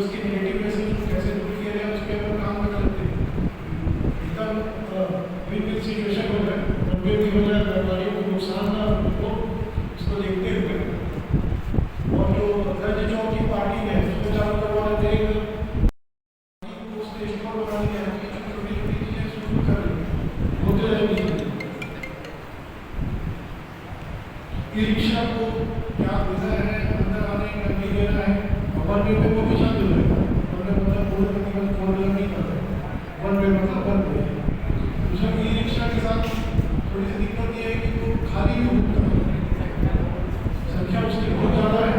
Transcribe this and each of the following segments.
उसके negative message को कैसे दूर किया जाए उसके ऊपर काम कर सकते हैं। एकदम विन-विन सिचुएशन हो जाए, उनके भी हो जाए, व्यापारियों को नुकसान ना हो, इसको देखते हुए और जो गज चौक की पार्टी है उसको चालू करवा देते हैं, स्टेशन बना दिया है, छोटी छोटी चीजें शुरू कर होते रहेंगी। ई रिक्शा को क्या विजय है, अंदर आने का नहीं देना है, वन वे पे वो भी शामिल है, वन वे मतलब फोर व्हीलर नहीं करते, वन वे मतलब वन वे। दूसरा ई रिक्शा के साथ थोड़ी सी दिक्कत ये है कि वो खाली नहीं होता, संख्या उसकी बहुत ज़्यादा है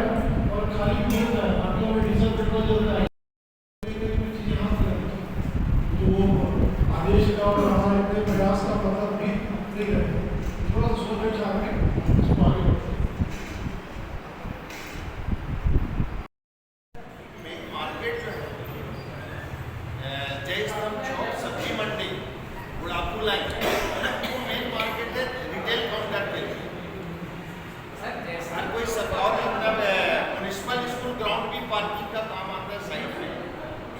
और खाली नहीं होता है, ऑटो में डीजल पेट्रोल चलता है, चीज़ें हाथ लगती हैं, तो वो आदेश का और हमारे अपने प्रयास का मतलब भी नहीं रहता। थोड़ा सा सोच विचार में इसको आगे बढ़ते हैं। मार्केट जो है जय स्तंभ चौक सब्जी मंडी गुड़ापू लाइन वो मेन मार्केट है रिटेल काउंटर पे। हर कोई सब और मतलब म्यूनिसिपल स्कूल ग्राउंड की पार्किंग का काम आता है साइड में,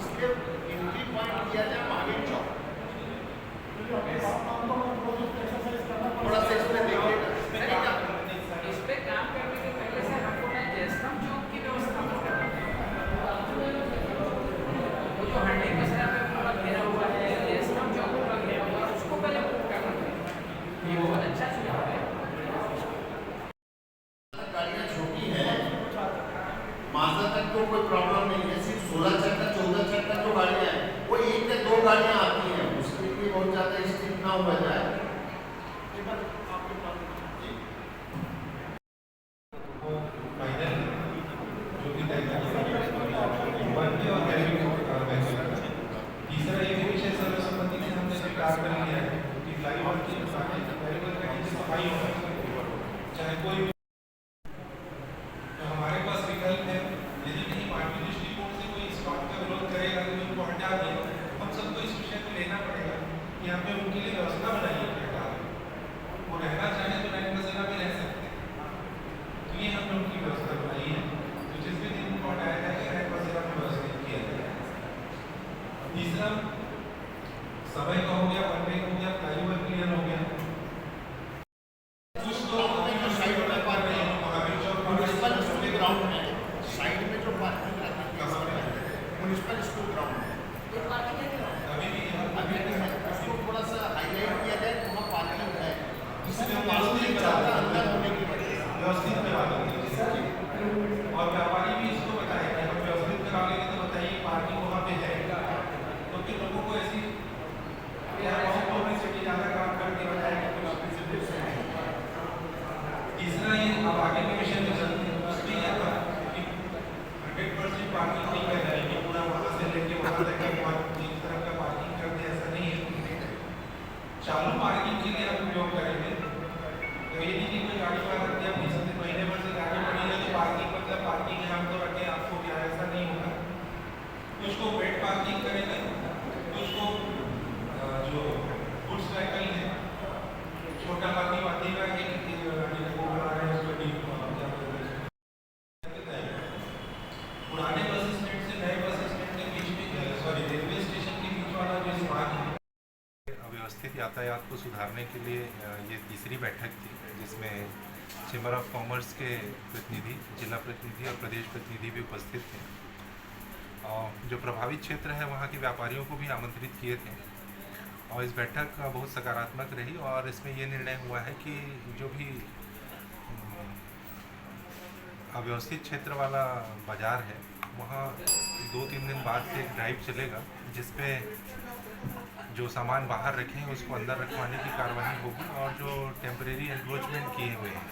इसलिए एंट्री पॉइंट दिया जाए महावीर चौक। थोड़ा सा इसमें देखिएगा, इस पे काम करने के पहले से हमको ना जयस्तंभ चौक की व्यवस्था करना है। वो जो हंडी कचरा पे पूरा घेरा हुआ है, जयस्तंभ चौक पूरा घेरा हुआ है, उसको पहले पूरा करना है। ये बहुत अच्छा सुझाव है। गाड़ियाँ छोटी है, माजा तक तो कोई प्रॉब्लम नहीं है, सिर्फ 16 चक्का 14 चक्का जो गाड़ियाँ हैं वो एक या दो गाड़ियाँ आती हैं, उसके लिए बहुत ज़्यादा स्ट्रिक्ट ना हुआ जाए। तीसरा ये विषय सर्वसम्मति से हमने स्वीकार कर लिया है कि फ्लाईओवर की सफाई होना चाहिए, चाहे कोई भी। तो हमारे पास विकल्प है, यदि कहीं पार्टी दृष्टिकोण से कोई इस बात का विरोध करेगा तो उनको हटा दें। हम सबको इस विषय को लेना पड़ेगा कि यहाँ पे उनके लिए व्यवस्था बनाइए, वो रहना चाहे तो रैन बसेरा में रह सकते हैं, तो ये हमने उनकी व्यवस्था बनाई है। तो जिस भी दिन उनको हटाया जाएगा रैन बसेरा में व्यवस्थित किया जाएगा। तीसरा समय का हो गया, वन वे हो गया, फ्लाईओवर क्लियर हो गया। कुछ तो साइड में पार्किंग है, महावीर चौक म्यूनिसिपल स्कूल ग्राउंड में साइड में जो पार्किंग रहती है म्यूनिसिपल स्कूल ग्राउंड में अभी भी अभी भी है, उसको थोड़ा सा हाईलाइट किया जाए, वहाँ पार्किंग है, इसलिए इसमें मालूम नहीं चलता अंदर होने की वजह से। व्यवस्थित करवा देंगे और व्यापारी भी इसको बताए कि हम व्यवस्थित करा लेंगे तो बताइए पार्किंग वहाँ पे है, तो फिर लोगों को ऐसी ज़्यादा काम करके बताया कि तीसरा ये अब आगे के विषय में चलते हैं, उसमें यह था कि 100% पार्किंग नहीं कर जाएगी, पूरा वहाँ से लेके वहाँ तक एक तरफ का पार्किंग कर दे, ऐसा नहीं है। चालू पार्किंग के लिए हम उपयोग करेंगे, तो ये नहीं कि कोई गाड़ी वहाँ रख दिया, महीने भर से गाड़ी पड़ी है तो पार्किंग मतलब पार्किंग है, हम तो रखें आपको क्या, ऐसा नहीं होगा। कुछ को वेट पार्किंग करेंगे, कुछ को जो गुड्स व्हीकल है छोटा पार्किंग आती है कि वो बना रहे हैं उसको डीप पुराने बस स्टैंड से नए बस स्टैंड के बीच में, सॉरी रेलवे स्टेशन के बीच वाला जो स्थान है, व्यवस्थित यातायात को सुधारने के लिए ये तीसरी बैठक थी, जिसमें चैम्बर ऑफ कॉमर्स के प्रतिनिधि, जिला प्रतिनिधि और प्रदेश प्रतिनिधि भी उपस्थित थे। और जो प्रभावित क्षेत्र है वहाँ के व्यापारियों को भी आमंत्रित किए थे और इस बैठक बहुत सकारात्मक रही और इसमें ये निर्णय हुआ है कि जो भी अव्यवस्थित क्षेत्र वाला बाज़ार है वहाँ 2-3 दिन बाद से एक ड्राइव चलेगा, जिसपे जो सामान बाहर रखे हैं उसको अंदर रखवाने की कार्रवाई होगी और जो टेम्परेरी एनक्रोचमेंट किए हुए हैं,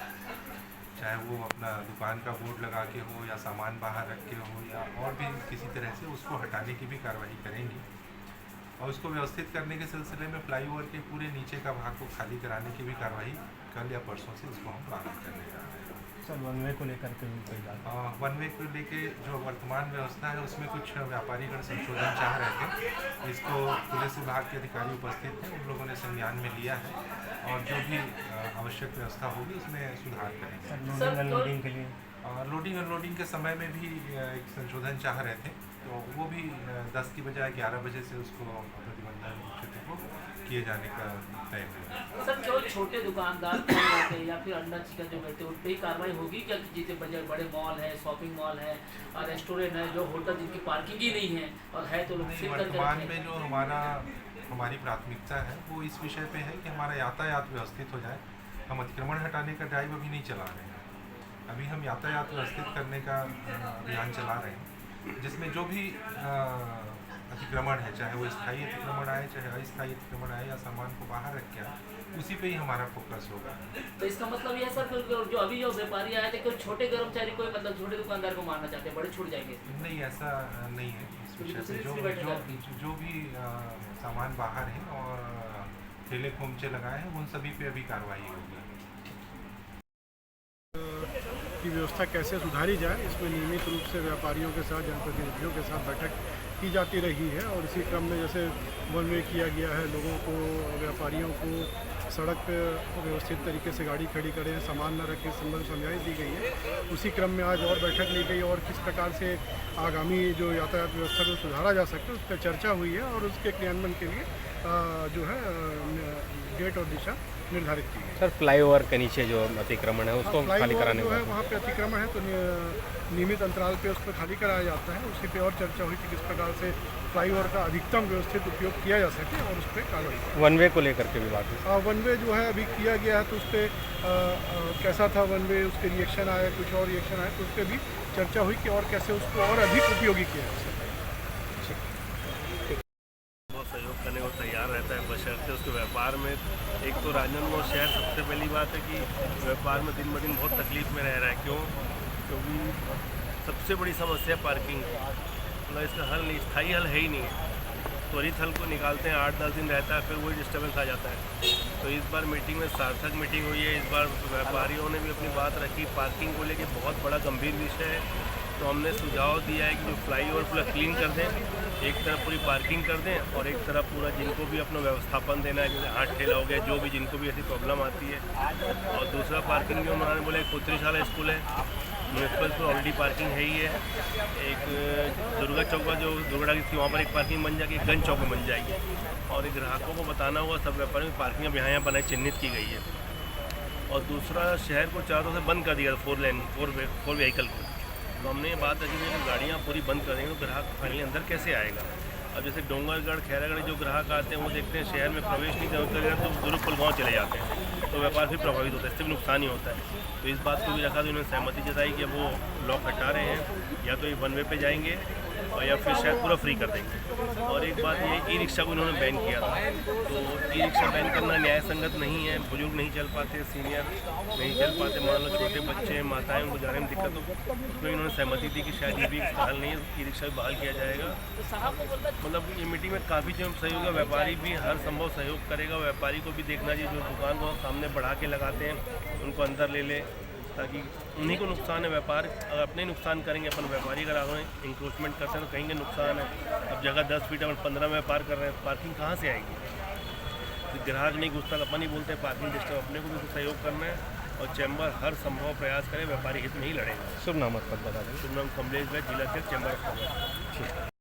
चाहे वो अपना दुकान का बोर्ड लगा के हो या सामान बाहर रख के हो या और भी किसी तरह से, उसको हटाने की भी कार्रवाई करेंगी। और उसको व्यवस्थित करने के सिलसिले में फ्लाईओवर के पूरे नीचे का भाग को खाली कराने की भी कार्रवाई कल या परसों से उसको हम प्रारंभ करने जा रहे हैं। सर वन वे को लेकर के वन वे को लेके जो वर्तमान व्यवस्था है उसमें कुछ व्यापारीगण संशोधन चाह रहे थे, इसको पुलिस विभाग के अधिकारी उपस्थित थे, उन लोगों ने संज्ञान में लिया है और जो भी आवश्यक व्यवस्था होगी उसमें सुधार करेंगे। लोडिंग अनलोडिंग के लिए लोडिंग अनलोडिंग के समय में भी एक संशोधन चाह रहे थे, तो वो भी 10 की बजाय 11 बजे से उसको प्रतिबंधन क्षेत्र को किए जाने का तय है। सर जो छोटे दुकानदार खोल रहे थे या फिर अंडा चिकन जो बैठे उन पर ही कार्रवाई होगी क्या? जितने बड़े मॉल है, शॉपिंग मॉल है और रेस्टोरेंट है, जो होटल जिनकी पार्किंग ही नहीं है और है तो लोग नहीं, फिर करके वर्तमान रखे हैं। में जो हमारी प्राथमिकता है वो इस विषय पे है कि हमारा यातायात व्यवस्थित हो जाए। हम अतिक्रमण हटाने का ड्राइव अभी नहीं चला रहे हैं, अभी हम यातायात व्यवस्थित करने का अभियान चला रहे हैं, जिसमें जो भी अतिक्रमण है, चाहे वो स्थायी अतिक्रमण आए चाहे अस्थायी अतिक्रमण आए या सामान को बाहर रख के आए, उसी पे ही हमारा फोकस होगा। तो इसका मतलब ये है सर कि जो अभी जो व्यापारी आए थे कोई छोटे कर्मचारी कोई मतलब छोटे दुकानदार को मारना चाहते हैं, बड़े छूट जाएंगे? नहीं, ऐसा नहीं है। इस विषय पे जो भी सामान बाहर है और ठेले खोमचे लगाए हैं उन सभी पे अभी कार्रवाई होगी। की व्यवस्था कैसे सुधारी जाए, इसमें नियमित रूप से व्यापारियों के साथ, जनप्रतिनिधियों के साथ बैठक की जाती रही है और इसी क्रम में जैसे वन वे किया गया है, लोगों को, व्यापारियों को सड़क पे व्यवस्थित तरीके से गाड़ी खड़ी करें, सामान न रखें, संबंध समझाई दी गई है। उसी क्रम में आज और बैठक ली गई और किस प्रकार से आगामी जो यातायात व्यवस्था को सुधारा जा सकता है उस पर चर्चा हुई है और उसके क्रियान्वयन के लिए जो है डेट और दिशा निर्धारित की गई। सर फ्लाईओवर के नीचे जो अतिक्रमण है उसको खाली कराने जो है का वहाँ पे अतिक्रमण है तो नियमित अंतराल पे उस पर खाली कराया जाता है। उसी पे और चर्चा हुई कि किस प्रकार से फ्लाईओवर का अधिकतम व्यवस्थित उपयोग किया जा सके और उस पर कार्रवाई। वन वे को लेकर के भी बात है। वन वे जो है अभी किया गया है तो उस पर कैसा था वन वे, उसके रिएक्शन आया, कुछ और रिएक्शन आया तो उस पर भी चर्चा हुई कि और कैसे उसको और अधिक उपयोगी किया जा सके। बहुत सहयोग करने को तैयार रहता है, बशर्ते उसके व्यापार में। एक तो राजनांदगांव शहर सबसे पहली बात है कि व्यापार में दिन ब दिन बहुत तकलीफ में रह रहा है। क्यों? क्योंकि सबसे बड़ी समस्या पार्किंग, मतलब इसका हल नहीं, स्थायी हल है ही नहीं है। त्वरित हल को निकालते हैं, 8-10 दिन रहता है, फिर वही डिस्टर्बेंस आ जाता है। तो इस बार मीटिंग में सार्थक मीटिंग हुई है। इस बार व्यापारियों ने भी अपनी बात रखी। पार्किंग को लेकर बहुत बड़ा गंभीर विषय है, तो हमने सुझाव दिया है कि जो फ्लाईओवर पूरा क्लीन कर दें, एक तरफ पूरी पार्किंग कर दें और एक तरफ पूरा जिनको भी अपना व्यवस्थापन देना है, जैसे हाथ ठेला हो गया, जो भी जिनको भी ऐसी प्रॉब्लम आती है। और दूसरा पार्किंग जो उन्होंने बोला, एक पुत्रीशाला स्कूल है, म्यूनसिपल पर ऑलरेडी पार्किंग है ही है। एक दुर्गा चौक का जो दुर्गा की थी वहाँ पर एक पार्किंग बन जाएगी, एक गंज चौक में बन जाएगी। और एक ग्राहकों को बताना होगा, सब व्यापारियों की पार्किंग अब यहाँ बनाई, चिन्हित की गई है। और दूसरा, शहर को चारों से बंद कर दिया 4 व्हीकल को। तो हमने ये बात रखी कि गाड़ियाँ पूरी बंद कर देंगे तो ग्राहक फाइनली अंदर कैसे आएगा। अब जैसे डोंगरगढ़, खैरागढ़ जो ग्राहक आते हैं वो देखते हैं शहर में प्रवेश नहीं करेगा तो दुरुपल गाँव चले जाते हैं, तो व्यापार भी प्रभावित होता है, इससे भी नुकसान ही होता है। तो इस बात को भी रखा तो इन्होंने सहमति जताई कि अब वो लॉक हटा रहे हैं, या तो ये वन वे पे जाएंगे और या फिर शायद पूरा फ्री कर देंगे। और एक बात ये, ई रिक्शा को इन्होंने बैन किया था, तो ई रिक्शा बैन करना न्याय संगत नहीं है। बुजुर्ग नहीं चल पाते, सीनियर नहीं चल पाते, मान लो छोटे बच्चे, माताएं, उनको जाने में दिक्कत हो, उसमें इन्होंने सहमति दी कि शायद ये भी इसका हल नहीं है, ई रिक्शा भी बहाल किया जाएगा। मतलब ये मीटिंग में काफ़ी जो सहयोग है, व्यापारी भी हर संभव सहयोग करेगा। व्यापारी को भी देखना चाहिए, जो दुकान को सामने बढ़ा के लगाते हैं उनको अंदर ले ले, ताकि उन्हीं को नुकसान है। व्यापार अगर अपने नुकसान करेंगे, अपन व्यापारी अगर आगे इंक्रोचमेंट करते हैं तो कहेंगे नुकसान है। अब जगह 10 फीट अपन 15 में व्यापार कर रहे हैं, पार्किंग कहाँ से आएगी? तो ग्राहक नहीं घुसता तो अपन ही बोलते हैं पार्किंग डिस्टर्ब। अपने को भी सहयोग करना है और चैम्बर हर संभव प्रयास करे, व्यापारी हित में ही लड़ेगा। शुभ नाम पद बता दें। शुभ नाम कमलेश भाई, जिला अध्यक्ष चैम्बर ऑफ कॉमर्स।